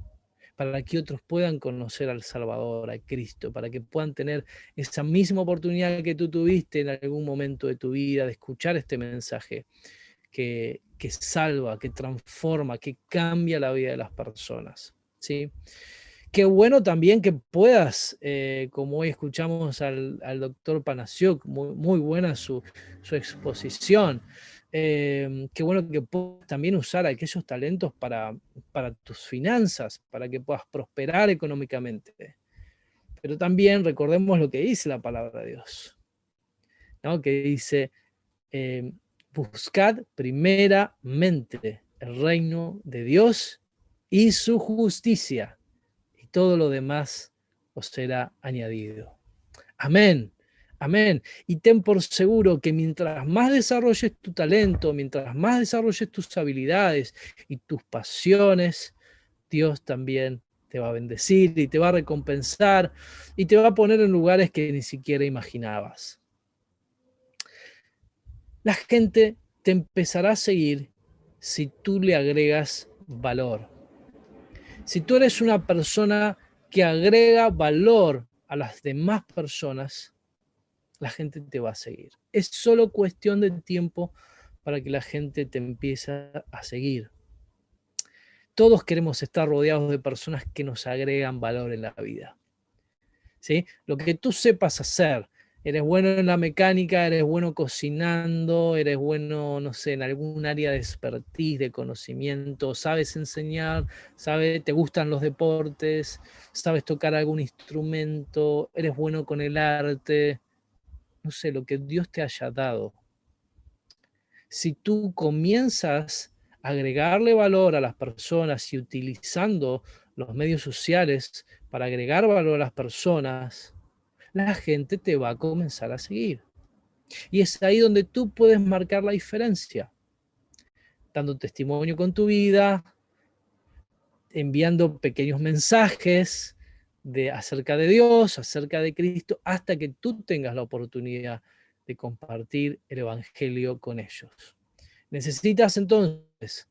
para que otros puedan conocer al Salvador, a Cristo, para que puedan tener esa misma oportunidad que tú tuviste en algún momento de tu vida de escuchar este mensaje que salva, que transforma, que cambia la vida de las personas, ¿sí? Qué bueno también que puedas, como hoy escuchamos al doctor Panasiuk, muy buena su exposición. Qué bueno que puedas también usar aquellos talentos para tus finanzas, para que puedas prosperar económicamente. Pero también recordemos lo que dice la palabra de Dios, ¿no? Que dice, buscad primeramente el reino de Dios y su justicia, y todo lo demás os será añadido. Amén, amén. Y ten por seguro que mientras más desarrolles tu talento, mientras más desarrolles tus habilidades y tus pasiones, Dios también te va a bendecir y te va a recompensar y te va a poner en lugares que ni siquiera imaginabas. La gente te empezará a seguir si tú le agregas valor. Si tú eres una persona que agrega valor a las demás personas, la gente te va a seguir. Es solo cuestión de tiempo para que la gente te empiece a seguir. Todos queremos estar rodeados de personas que nos agregan valor en la vida, ¿sí? Lo que tú sepas hacer, eres bueno en la mecánica, eres bueno cocinando, eres bueno, no sé, en algún área de expertise, de conocimiento, sabes enseñar, te gustan los deportes, sabes tocar algún instrumento, eres bueno con el arte, no sé, lo que Dios te haya dado. Si tú comienzas a agregarle valor a las personas y utilizando los medios sociales para agregar valor a las personas, la gente te va a comenzar a seguir. Y es ahí donde tú puedes marcar la diferencia, dando testimonio con tu vida, enviando pequeños mensajes acerca de Dios, acerca de Cristo, hasta que tú tengas la oportunidad de compartir el Evangelio con ellos. Necesitas entonces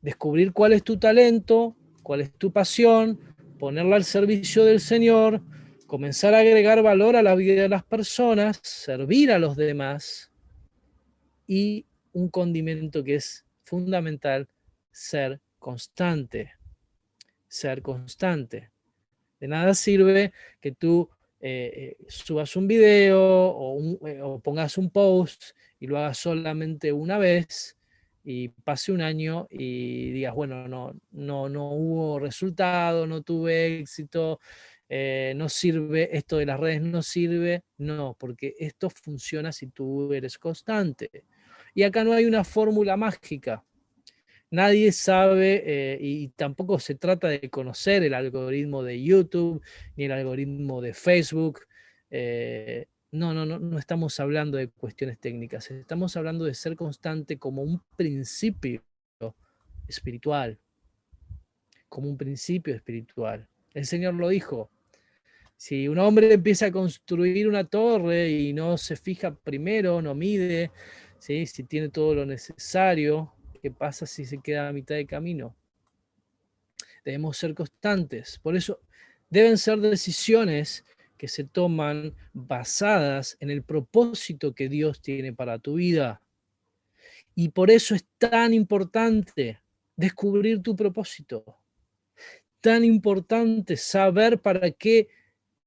descubrir cuál es tu talento, cuál es tu pasión, ponerla al servicio del Señor, comenzar a agregar valor a la vida de las personas, servir a los demás y un condimento que es fundamental, ser constante. Ser constante. De nada sirve que tú subas un video o pongas un post y lo hagas solamente una vez y pase un año y digas, bueno, no hubo resultado, no tuve éxito, no sirve, esto de las redes no sirve. No, porque esto funciona si tú eres constante. Y acá no hay una fórmula mágica. Nadie sabe y tampoco se trata de conocer el algoritmo de YouTube ni el algoritmo de Facebook. No estamos hablando de cuestiones técnicas, estamos hablando de ser constante como un principio espiritual, como un principio espiritual. El Señor lo dijo. Si un hombre empieza a construir una torre y no se fija primero, no mide, ¿sí? Si tiene todo lo necesario, ¿qué pasa si se queda a mitad de camino? Debemos ser constantes. Por eso deben ser decisiones que se toman basadas en el propósito que Dios tiene para tu vida. Y por eso es tan importante descubrir tu propósito. Tan importante saber para qué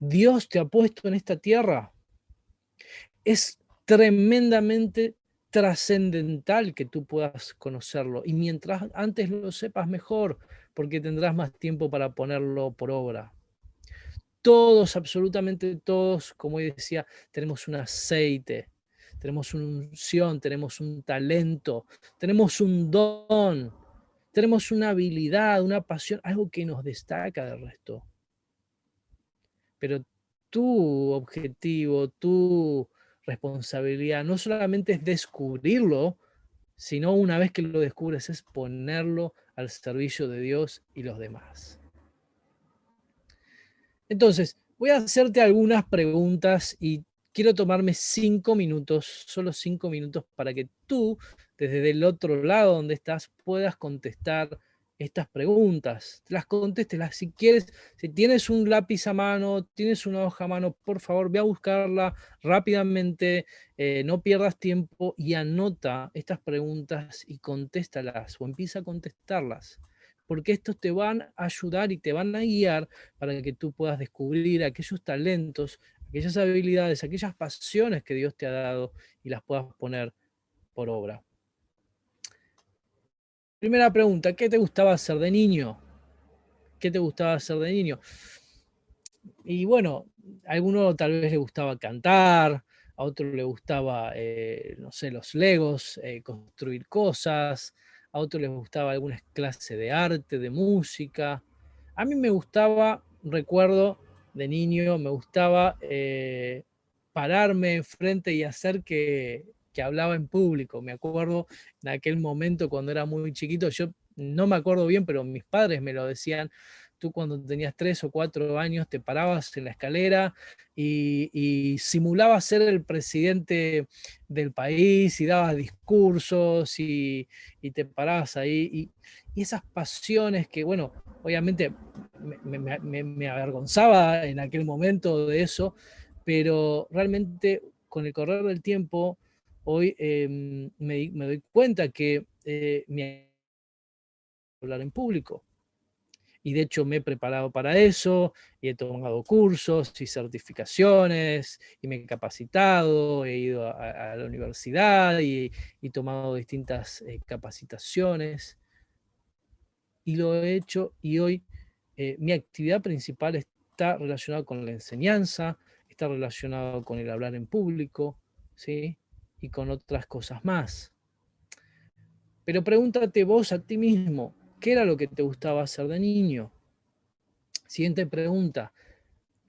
Dios te ha puesto en esta tierra. Es tremendamente trascendental que tú puedas conocerlo. Y mientras antes lo sepas mejor, porque tendrás más tiempo para ponerlo por obra. Todos, absolutamente todos, como decía, tenemos un aceite, tenemos una unción, tenemos un talento, tenemos un don, tenemos una habilidad, una pasión, algo que nos destaca del resto. Pero tu objetivo, tu responsabilidad, no solamente es descubrirlo, sino una vez que lo descubres es ponerlo al servicio de Dios y los demás. Entonces, Voy a hacerte algunas preguntas y quiero tomarme 5 minutos, solo 5 minutos, para que tú, desde el otro lado donde estás, puedas contestar estas preguntas. Las contestes, si quieres, si tienes un lápiz a mano, tienes una hoja a mano, por favor, ve a buscarla rápidamente, no pierdas tiempo y anota estas preguntas y contéstalas o empieza a contestarlas, porque estos te van a ayudar y te van a guiar para que tú puedas descubrir aquellos talentos, aquellas habilidades, aquellas pasiones que Dios te ha dado y las puedas poner por obra. Primera pregunta, ¿qué te gustaba hacer de niño? ¿Qué te gustaba hacer de niño? Y bueno, a alguno tal vez le gustaba cantar, a otro le gustaba, no sé, los legos, construir cosas, a otro le gustaba alguna clase de arte, de música. A mí me gustaba, recuerdo de niño, me gustaba pararme enfrente y hacer que hablaba en público. Me acuerdo en aquel momento cuando era muy chiquito, yo no me acuerdo bien, pero mis padres me lo decían. Tú cuando tenías 3 o 4 años te parabas en la escalera y simulabas ser el presidente del país y dabas discursos y te parabas ahí. Y esas pasiones que, bueno, obviamente me avergonzaba en aquel momento de eso, pero realmente con el correr del tiempo, hoy me doy cuenta que me hablar en público. Y de hecho me he preparado para eso, y he tomado cursos y certificaciones, y me he capacitado, he ido a la universidad y tomado distintas capacitaciones, y lo he hecho, y hoy mi actividad principal está relacionada con la enseñanza, está relacionado con el hablar en público, ¿sí? Y con otras cosas más. Pero pregúntate vos a ti mismo, ¿qué era lo que te gustaba hacer de niño? Siguiente pregunta,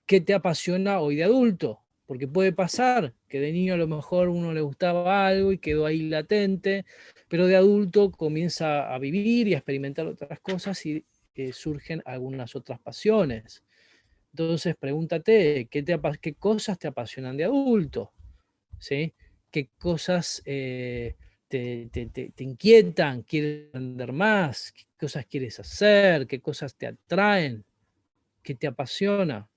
¿qué te apasiona hoy de adulto? Porque puede pasar que de niño a lo mejor uno le gustaba algo y quedó ahí latente, pero de adulto comienza a vivir y a experimentar otras cosas y surgen algunas otras pasiones. Entonces pregúntate, ¿qué cosas te apasionan de adulto? ¿Sí? ¿Qué cosas te inquietan? ¿Quieres aprender más? ¿Qué cosas quieres hacer? ¿Qué cosas te atraen? ¿Qué te apasiona?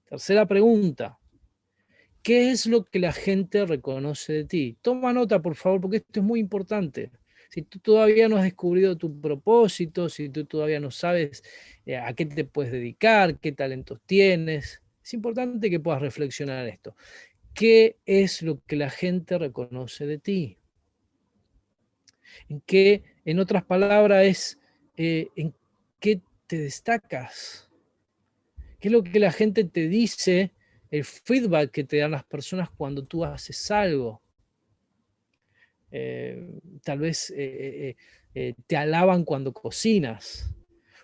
Tercera pregunta, ¿qué es lo que la gente reconoce de ti? Toma nota, por favor, porque esto es muy importante. Si tú todavía no has descubrido tu propósito, si tú todavía no sabes a qué te puedes dedicar, qué talentos tienes, es importante que puedas reflexionar esto. ¿Qué es lo que la gente reconoce de ti? En otras palabras, en qué te destacas? ¿Qué es lo que la gente te dice, el feedback que te dan las personas cuando tú haces algo? Tal vez te alaban cuando cocinas,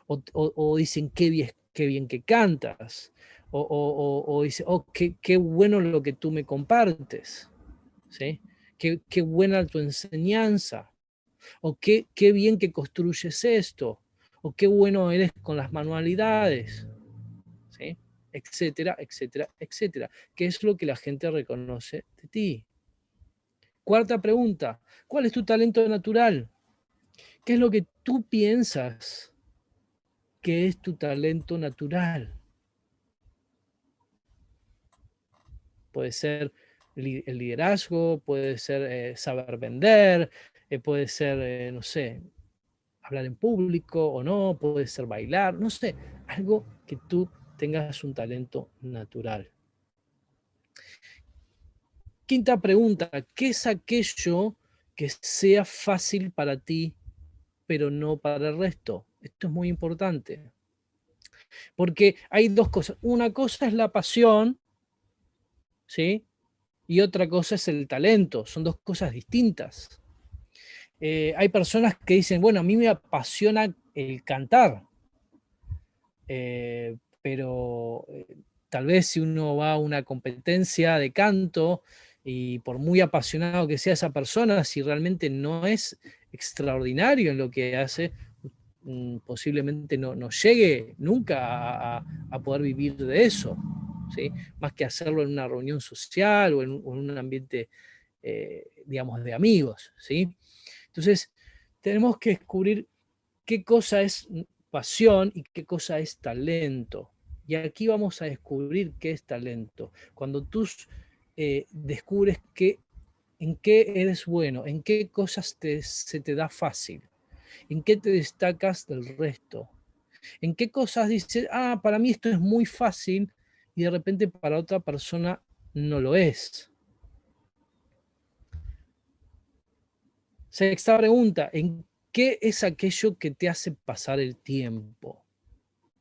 o dicen qué bien que cantas, o dicen, oh, qué bueno lo que tú me compartes, ¿sí? Qué buena tu enseñanza, o qué bien que construyes esto, o qué bueno eres con las manualidades, ¿sí? Etcétera, etcétera, etcétera. ¿Qué es lo que la gente reconoce de ti? Cuarta pregunta, ¿cuál es tu talento natural? ¿Qué es lo que tú piensas que es tu talento natural? Puede ser el liderazgo, puede ser saber vender, puede ser, no sé, hablar en público o no, puede ser bailar, no sé, algo que tú tengas un talento natural. Quinta pregunta, ¿qué es aquello que sea fácil para ti, pero no para el resto? Esto es muy importante, porque hay dos cosas. Una cosa es la pasión, ¿sí? Y otra cosa es el talento, son dos cosas distintas. Hay personas que dicen, bueno, a mí me apasiona el cantar, pero tal vez si uno va a una competencia de canto y por muy apasionado que sea esa persona, si realmente no es extraordinario en lo que hace, posiblemente no llegue nunca a poder vivir de eso, ¿sí? Más que hacerlo en una reunión social o en un ambiente, digamos, de amigos, ¿sí? Entonces, tenemos que descubrir qué cosa es pasión y qué cosa es talento. Y aquí vamos a descubrir qué es talento. Cuando tú descubres en qué eres bueno, en qué cosas se te da fácil, en qué te destacas del resto, en qué cosas dices, para mí esto es muy fácil y de repente para otra persona no lo es. Sexta pregunta, ¿en qué es aquello que te hace pasar el tiempo?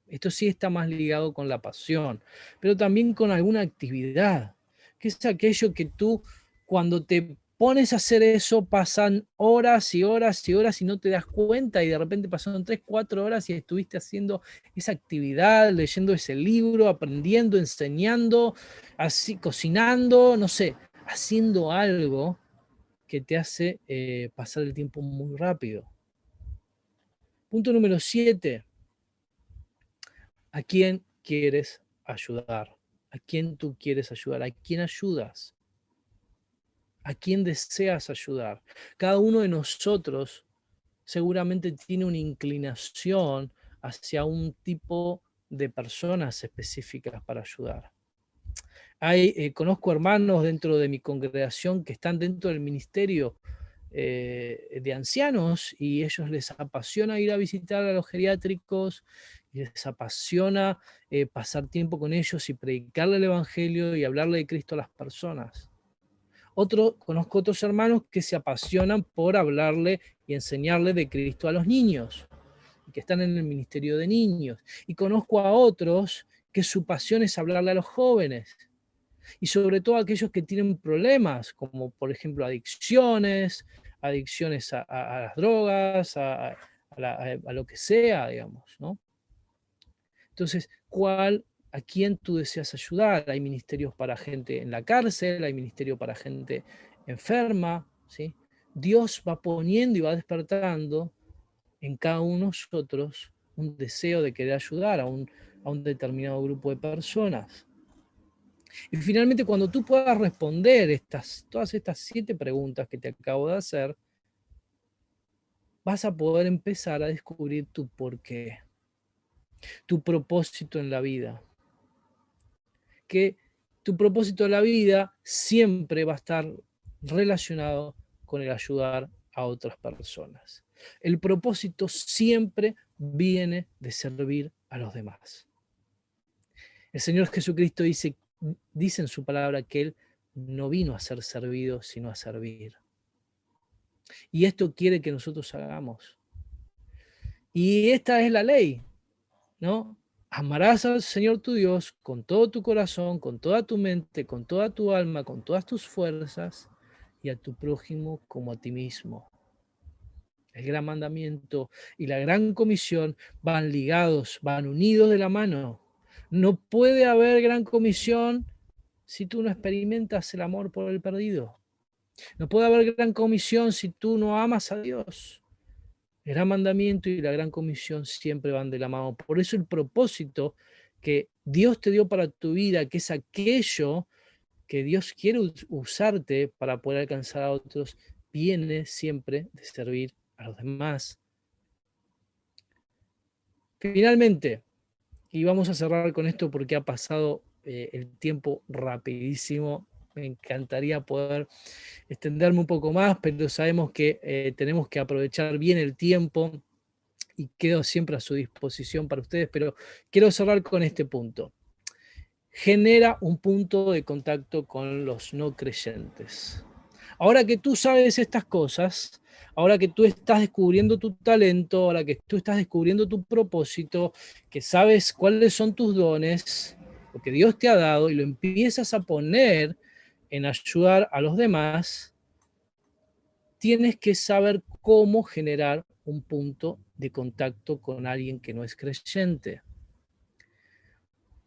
Esto sí está más ligado con la pasión, pero también con alguna actividad. ¿Qué es aquello que tú, cuando te pones a hacer eso, pasan horas y horas y horas y no te das cuenta y de repente pasaron 3, 4 horas y estuviste haciendo esa actividad, leyendo ese libro, aprendiendo, enseñando, así, cocinando, no sé, haciendo algo que te hace pasar el tiempo muy rápido? Punto número 7. ¿A quién quieres ayudar? ¿A quién tú quieres ayudar? ¿A quién ayudas? ¿A quién deseas ayudar? Cada uno de nosotros seguramente tiene una inclinación hacia un tipo de personas específicas para ayudar. Conozco hermanos dentro de mi congregación que están dentro del ministerio de ancianos y ellos les apasiona ir a visitar a los geriátricos, y les apasiona pasar tiempo con ellos y predicarle el evangelio y hablarle de Cristo a las personas. Conozco otros hermanos que se apasionan por hablarle y enseñarle de Cristo a los niños, y que están en el ministerio de niños. Y conozco a otros que su pasión es hablarle a los jóvenes, y sobre todo a aquellos que tienen problemas, como por ejemplo adicciones a las drogas, a lo que sea, digamos, ¿no? Entonces, ¿a quién tú deseas ayudar? Hay ministerios para gente en la cárcel, hay ministerios para gente enferma, ¿sí? Dios va poniendo y va despertando en cada uno de nosotros un deseo de querer ayudar a un determinado grupo de personas. Y finalmente, cuando tú puedas responder todas estas 7 preguntas que te acabo de hacer, vas a poder empezar a descubrir tu porqué, tu propósito en la vida. Que tu propósito en la vida siempre va a estar relacionado con el ayudar a otras personas. El propósito siempre viene de servir a los demás. El Señor Jesucristo dice en su palabra que Él no vino a ser servido, sino a servir. Y esto quiere que nosotros hagamos. Y esta es la ley, ¿no? Amarás al Señor tu Dios con todo tu corazón, con toda tu mente, con toda tu alma, con todas tus fuerzas, y a tu prójimo como a ti mismo. El gran mandamiento y la gran comisión van ligados, van unidos de la mano. No puede haber gran comisión si tú no experimentas el amor por el perdido. No puede haber gran comisión si tú no amas a Dios. El gran mandamiento y la gran comisión siempre van de la mano. Por eso el propósito que Dios te dio para tu vida, que es aquello que Dios quiere usarte para poder alcanzar a otros, viene siempre de servir a los demás. Finalmente, y vamos a cerrar con esto porque ha pasado el tiempo rapidísimo. Me encantaría poder extenderme un poco más, pero sabemos que tenemos que aprovechar bien el tiempo y quedo siempre a su disposición para ustedes, pero quiero cerrar con este punto. Genera un punto de contacto con los no creyentes. Ahora que tú sabes estas cosas, ahora que tú estás descubriendo tu talento, ahora que tú estás descubriendo tu propósito, que sabes cuáles son tus dones, lo que Dios te ha dado y lo empiezas a poner en ayudar a los demás, tienes que saber cómo generar un punto de contacto con alguien que no es creyente.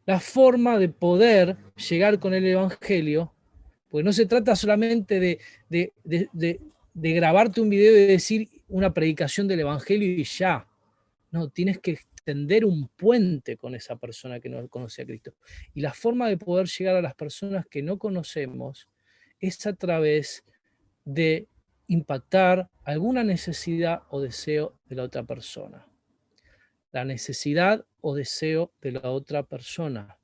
La forma de poder llegar con el Evangelio, pues no se trata solamente de grabarte un video y decir una predicación del Evangelio y ya. No, tienes que extender un puente con esa persona que no conoce a Cristo. Y la forma de poder llegar a las personas que no conocemos es a través de impactar alguna necesidad o deseo de la otra persona. La necesidad o deseo de la otra persona.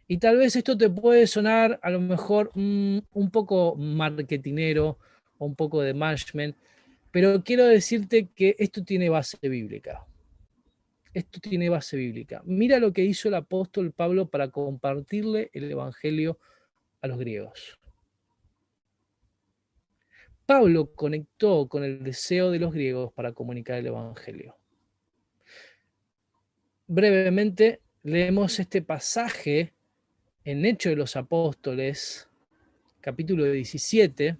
Y tal vez esto te puede sonar a lo mejor un poco marketinero o un poco de management, pero quiero decirte que esto tiene base bíblica. Esto tiene base bíblica. Mira lo que hizo el apóstol Pablo para compartirle el evangelio a los griegos. Pablo conectó con el deseo de los griegos para comunicar el evangelio. Brevemente leemos este pasaje en Hechos de los Apóstoles, capítulo 17,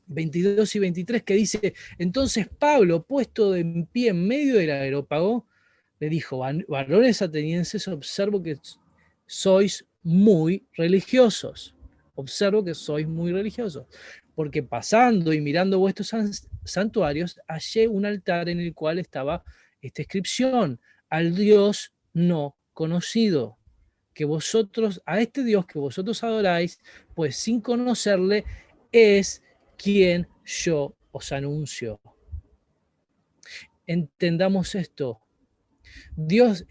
22 y 23, que dice: entonces Pablo, puesto de en pie en medio del areópago, le dijo: varones atenienses, observo que sois muy religiosos. Observo que sois muy religiosos, porque pasando y mirando vuestros santuarios, hallé un altar en el cual estaba esta inscripción: al Dios no conocido, que vosotros, a este Dios que vosotros adoráis, pues sin conocerle, es quien yo os anuncio. Entendamos esto. Dios,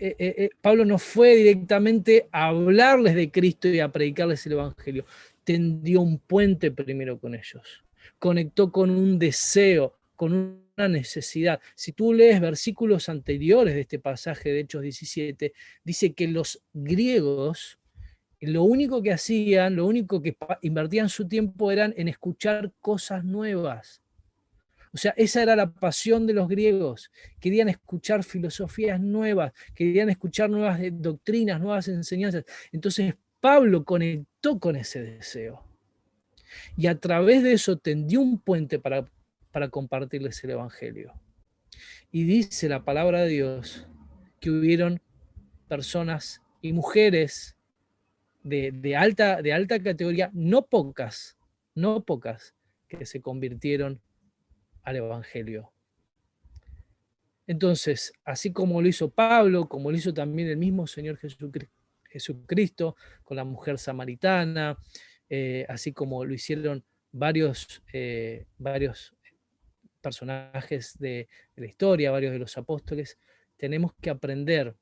Pablo no fue directamente a hablarles de Cristo y a predicarles el Evangelio. Tendió un puente primero con ellos. Conectó con un deseo, con una necesidad. Si tú lees versículos anteriores de este pasaje de Hechos 17, dice que los griegos lo único que hacían, lo único que invertían su tiempo eran en escuchar cosas nuevas. O sea, esa era la pasión de los griegos. Querían escuchar filosofías nuevas, querían escuchar nuevas doctrinas, nuevas enseñanzas. Entonces Pablo conectó con ese deseo. Y a través de eso tendió un puente para compartirles el Evangelio. Y dice la palabra de Dios que hubieron personas y mujeres de alta categoría, no pocas, que se convirtieron al Evangelio. Entonces, así como lo hizo Pablo, como lo hizo también el mismo Señor Jesucristo con la mujer samaritana, así como lo hicieron varios personajes de la historia, varios de los apóstoles, tenemos que aprender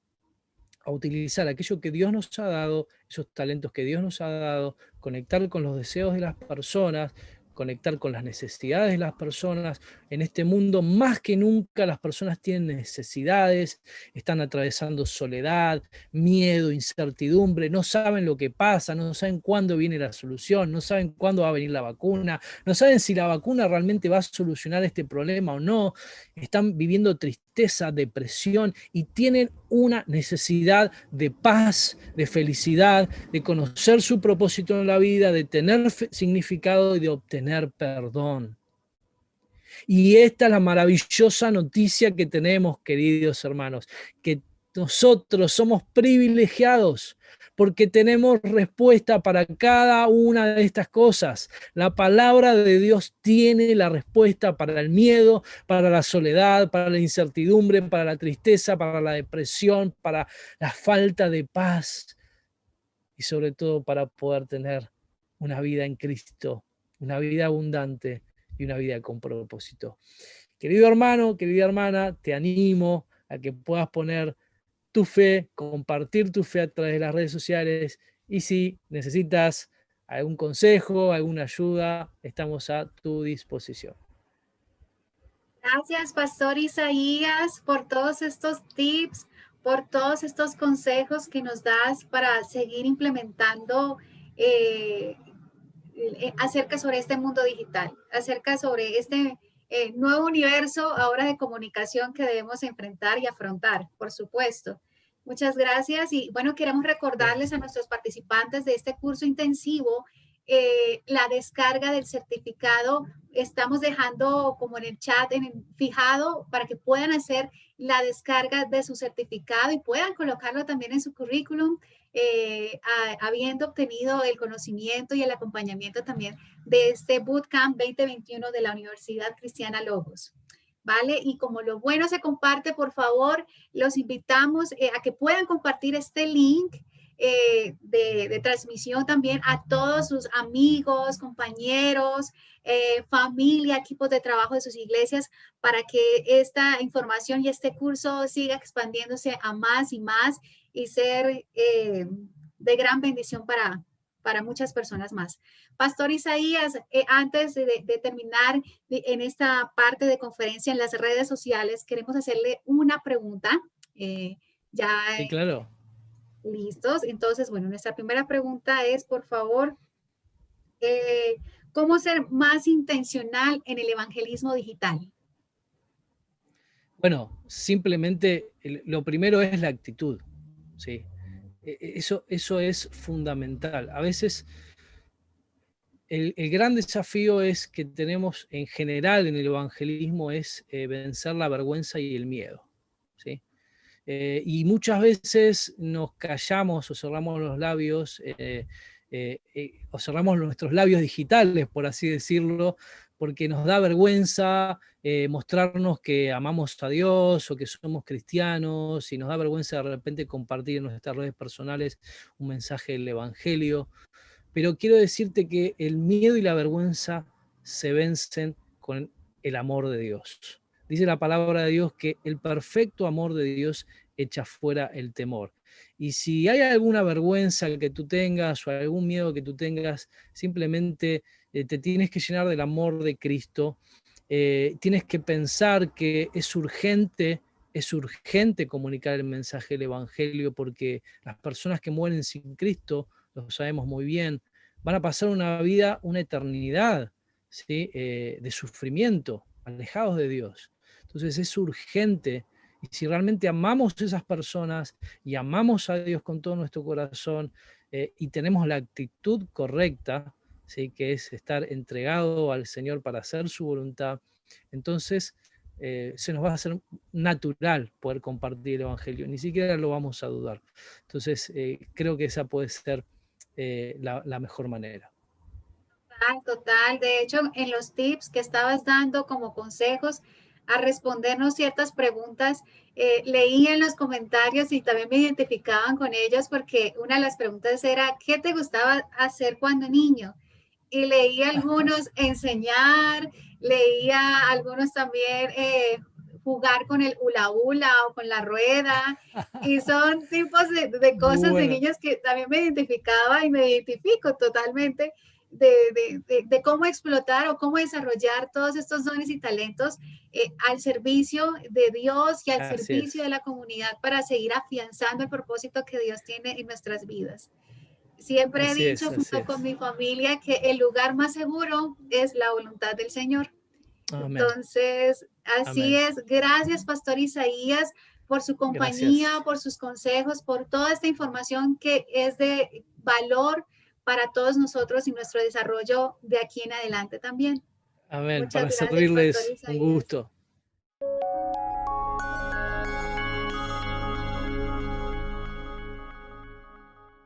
a utilizar aquello que Dios nos ha dado, esos talentos que Dios nos ha dado, conectar con los deseos de las personas, conectar con las necesidades de las personas. En este mundo, más que nunca, las personas tienen necesidades, están atravesando soledad, miedo, incertidumbre, no saben lo que pasa, no saben cuándo viene la solución, no saben cuándo va a venir la vacuna, no saben si la vacuna realmente va a solucionar este problema o no, están viviendo tristeza, depresión y tienen una necesidad de paz, de felicidad, de conocer su propósito en la vida, de tener significado y de obtener perdón. Y esta es la maravillosa noticia que tenemos, queridos hermanos, que nosotros somos privilegiados porque tenemos respuesta para cada una de estas cosas. La palabra de Dios tiene la respuesta para el miedo, para la soledad, para la incertidumbre, para la tristeza, para la depresión, para la falta de paz y sobre todo para poder tener una vida en Cristo, una vida abundante y una vida con propósito. Querido hermano, querida hermana, te animo a que puedas poner tu fe, compartir tu fe a través de las redes sociales y si necesitas algún consejo, alguna ayuda, estamos a tu disposición. Gracias, Pastor Isaías, por todos estos tips, por todos estos consejos que nos das para seguir implementando acerca sobre este mundo digital, acerca sobre este nuevo universo ahora de comunicación que debemos enfrentar y afrontar, por supuesto. Muchas gracias y bueno, queremos recordarles a nuestros participantes de este curso intensivo la descarga del certificado. Estamos dejando como en el chat fijado para que puedan hacer la descarga de su certificado y puedan colocarlo también en su currículum, habiendo obtenido el conocimiento y el acompañamiento también de este Bootcamp 2021 de la Universidad Cristiana Logos. ¿vale? Y como lo bueno se comparte, por favor, los invitamos a que puedan compartir este link de transmisión también a todos sus amigos, compañeros, familia, equipos de trabajo de sus iglesias, para que esta información y este curso siga expandiéndose a más y más y ser de gran bendición para muchas personas más. Pastor Isaías, antes de terminar en esta parte de conferencia en las redes sociales, queremos hacerle una pregunta. Ya Sí, claro. listos. Entonces, bueno, nuestra primera pregunta es, por favor, ¿cómo ser más intencional en el evangelismo digital? Bueno, simplemente lo primero es la actitud, ¿sí? Eso es fundamental. A veces el gran desafío es que tenemos en general en el evangelismo es vencer la vergüenza y el miedo, ¿sí? Y muchas veces nos callamos o cerramos los labios, o cerramos nuestros labios digitales, por así decirlo, porque nos da vergüenza mostrarnos que amamos a Dios o que somos cristianos, y nos da vergüenza de repente compartir en nuestras redes personales un mensaje del Evangelio. Pero quiero decirte que el miedo y la vergüenza se vencen con el amor de Dios. Dice la palabra de Dios que el perfecto amor de Dios echa fuera el temor. Y si hay alguna vergüenza que tú tengas o algún miedo que tú tengas, simplemente te tienes que llenar del amor de Cristo. Tienes que pensar que es urgente comunicar el mensaje del Evangelio, porque las personas que mueren sin Cristo, lo sabemos muy bien, van a pasar una vida, una eternidad, ¿sí? De sufrimiento, alejados de Dios. Entonces es urgente, y si realmente amamos a esas personas y amamos a Dios con todo nuestro corazón, y tenemos la actitud correcta, ¿sí? Que es estar entregado al Señor para hacer su voluntad, entonces se nos va a hacer natural poder compartir el Evangelio, ni siquiera lo vamos a dudar. Entonces creo que esa puede ser la mejor manera. Total, total. De hecho, en los tips que estabas dando como consejos a respondernos ciertas preguntas, leí en los comentarios y también me identificaban con ellos, porque una de las preguntas era, ¿qué te gustaba hacer cuando niño? Y leí algunos enseñar, leía algunos también jugar con el hula hula o con la rueda. Y son tipos de cosas de Bueno, niños que también me identificaba y me identifico totalmente de cómo explotar o cómo desarrollar todos estos dones y talentos al servicio de Dios y al así servicio de es, la comunidad, para seguir afianzando el propósito que Dios tiene en nuestras vidas. Siempre he así es, dicho así junto con es. mi familia que el lugar más seguro es la voluntad del Señor. Amén, Entonces, así amén. es. Gracias, Pastor Isaías, por su compañía, Gracias, por sus consejos, por toda esta información que es de valor para todos nosotros y nuestro desarrollo de aquí en adelante también. amén. Muchas Para gracias, Pastor servirles, un Isaías. gusto.